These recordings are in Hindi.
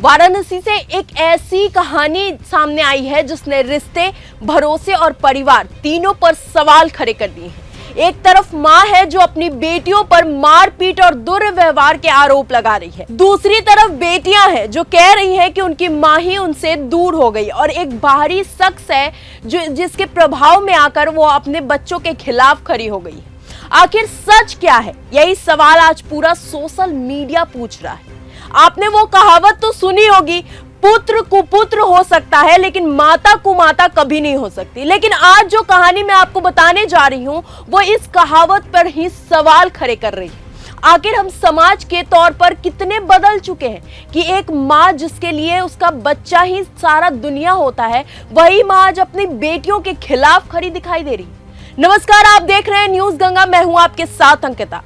वाराणसी से एक ऐसी कहानी सामने आई है जिसने रिश्ते, भरोसे और परिवार तीनों पर सवाल खड़े कर दिए हैं। एक तरफ मां है जो अपनी बेटियों पर मारपीट और दुर्व्यवहार के आरोप लगा रही है, दूसरी तरफ बेटियां हैं जो कह रही हैं कि उनकी मां ही उनसे दूर हो गई और एक बाहरी शख्स है जिसके प्रभाव में आकर वो अपने बच्चों के खिलाफ खड़ी हो गई है। आखिर सच क्या है, यही सवाल आज पूरा सोशल मीडिया पूछ रहा है। आपने वो कहावत तो सुनी होगी, पुत्र कुपुत्र हो सकता है लेकिन माता कुमाता कभी नहीं हो सकती। लेकिन आज जो कहानी मैं आपको बताने जा रही हूं वो इस कहावत पर ही सवाल खड़े कर रही है। आखिर हम समाज के तौर पर कितने बदल चुके हैं कि एक माँ जिसके लिए उसका बच्चा ही सारा दुनिया होता है, वही माँ आज अपनी बेटियों के खिलाफ खड़ी दिखाई दे रही है। नमस्कार, आप देख रहे हैं न्यूज गंगा, मैं हूं आपके साथ अंकिता।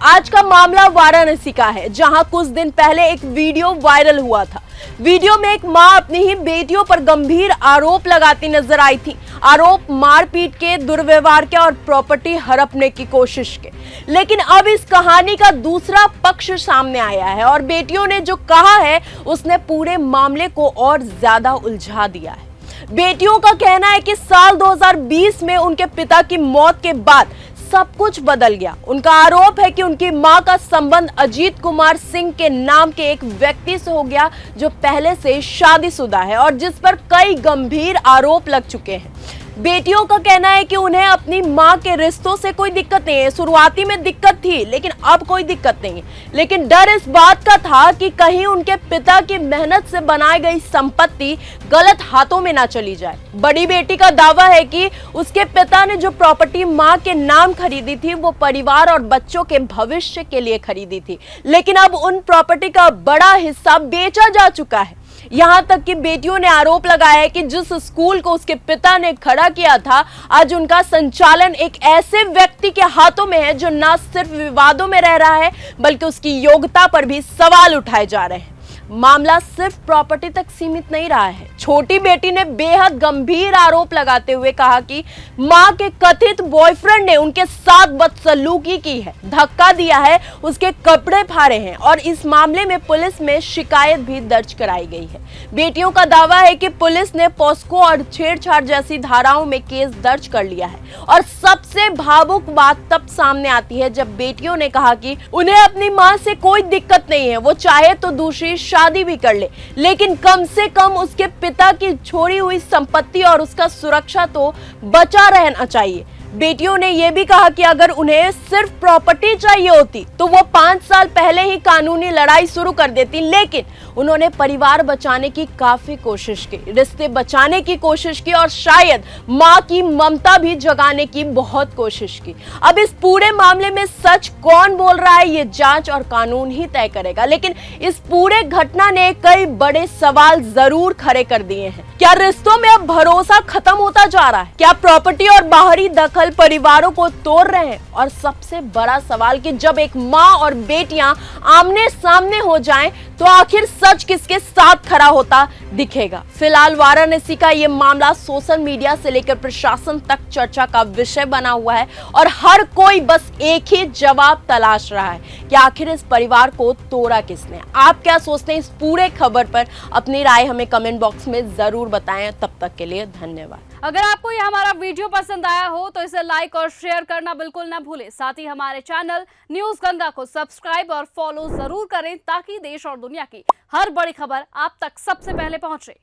आज का मामला वाराणसी का है, जहां कुछ दिन पहले एक वीडियो वायरल हुआ था। वीडियो में एक मां अपनी ही बेटियों पर गंभीर आरोप लगाती नजर आई थी। आरोप मारपीट के, दुर्व्यवहार के और प्रॉपर्टी हड़पने की कोशिश के। लेकिन अब इस कहानी का दूसरा पक्ष सामने आया है और बेटियों ने जो कहा है उसने पूरे मामले को और ज्यादा उलझा दिया है। बेटियों का कहना है कि साल 2020 में उनके पिता की मौत के बाद सब कुछ बदल गया। उनका आरोप है कि उनकी मां का संबंध अजीत कुमार सिंह के नाम के एक व्यक्ति से हो गया जो पहले से शादीशुदा है और जिस पर कई गंभीर आरोप लग चुके हैं। बेटियों का कहना है कि उन्हें अपनी मां के रिश्तों से कोई दिक्कत नहीं है। शुरुआती में दिक्कत थी लेकिन अब कोई दिक्कत नहीं है, लेकिन डर इस बात का था कि कहीं उनके पिता की मेहनत से बनाई गई संपत्ति गलत हाथों में ना चली जाए। बड़ी बेटी का दावा है कि उसके पिता ने जो प्रॉपर्टी मां के नाम खरीदी थी वो परिवार और बच्चों के भविष्य के लिए खरीदी थी, लेकिन अब उन प्रॉपर्टी का बड़ा हिस्सा बेचा जा चुका है। यहां तक कि बेटियों ने आरोप लगाया है कि जिस स्कूल को उसके पिता ने खड़ा किया था, आज उनका संचालन एक ऐसे व्यक्ति के हाथों में है जो न सिर्फ विवादों में रह रहा है बल्कि उसकी योग्यता पर भी सवाल उठाए जा रहे हैं। मामला सिर्फ प्रॉपर्टी तक सीमित नहीं रहा है। छोटी बेटी ने बेहद गंभीर आरोप लगाते हुए कहा कि मां के कथित बॉयफ्रेंड ने उनके साथ बदसलूकी की है, धक्का दिया है, उसके कपड़े फाड़े हैं और इस मामले में पुलिस में शिकायत भी दर्ज कराई गई है। बेटियों का दावा है कि पुलिस ने पॉस्को और छेड़छाड़ जैसी धाराओं में केस दर्ज कर लिया है और सबसे भावुक बात तब सामने आती है जब बेटियों ने कहा कि उन्हें अपनी मां से कोई दिक्कत नहीं है, वो चाहे तो दूसरी शादी भी कर ले, लेकिन कम से कम उसके पिता की छोड़ी हुई संपत्ति और उसका सुरक्षा तो बचा रहना चाहिए। बेटियों ने यह भी कहा कि अगर उन्हें सिर्फ प्रॉपर्टी चाहिए होती तो वो 5 साल पहले ही कानूनी लड़ाई शुरू कर देती, लेकिन उन्होंने परिवार बचाने की काफी कोशिश की, रिश्ते बचाने की कोशिश की और शायद मां की ममता भी जगाने की बहुत कोशिश की। अब इस पूरे मामले में सच कौन बोल रहा है ये जांच और कानून ही तय करेगा, लेकिन इस पूरे घटना ने कई बड़े सवाल जरूर खड़े कर दिए हैं। क्या रिश्तों में अब भरोसा खत्म होता जा रहा है? क्या प्रॉपर्टी और बाहरी दखल परिवारों को तोड़ रहे हैं? और सबसे बड़ा सवाल कि जब एक मां और बेटियां आमने सामने हो जाएं तो आखिर सच किसके साथ खड़ा होता दिखेगा। फिलहाल वाराणसी का ये मामला सोशल मीडिया से लेकर प्रशासन तक चर्चा का विषय बना हुआ है और हर कोई बस एक ही जवाब तलाश रहा है कि आखिर इस परिवार को तोड़ा किसने। आप क्या सोचते हैं इस पूरे खबर पर? अपनी राय हमें कमेंट बॉक्स में जरूर बताएं। तब तक के लिए धन्यवाद। अगर आपको यह हमारा वीडियो पसंद आया हो तो इसे लाइक और शेयर करना बिल्कुल ना भूलें। साथ ही हमारे चैनल न्यूज गंगा को सब्सक्राइब और फॉलो जरूर करें ताकि देश और दुनिया की हर बड़ी खबर आप तक सबसे पहले पहुंचे।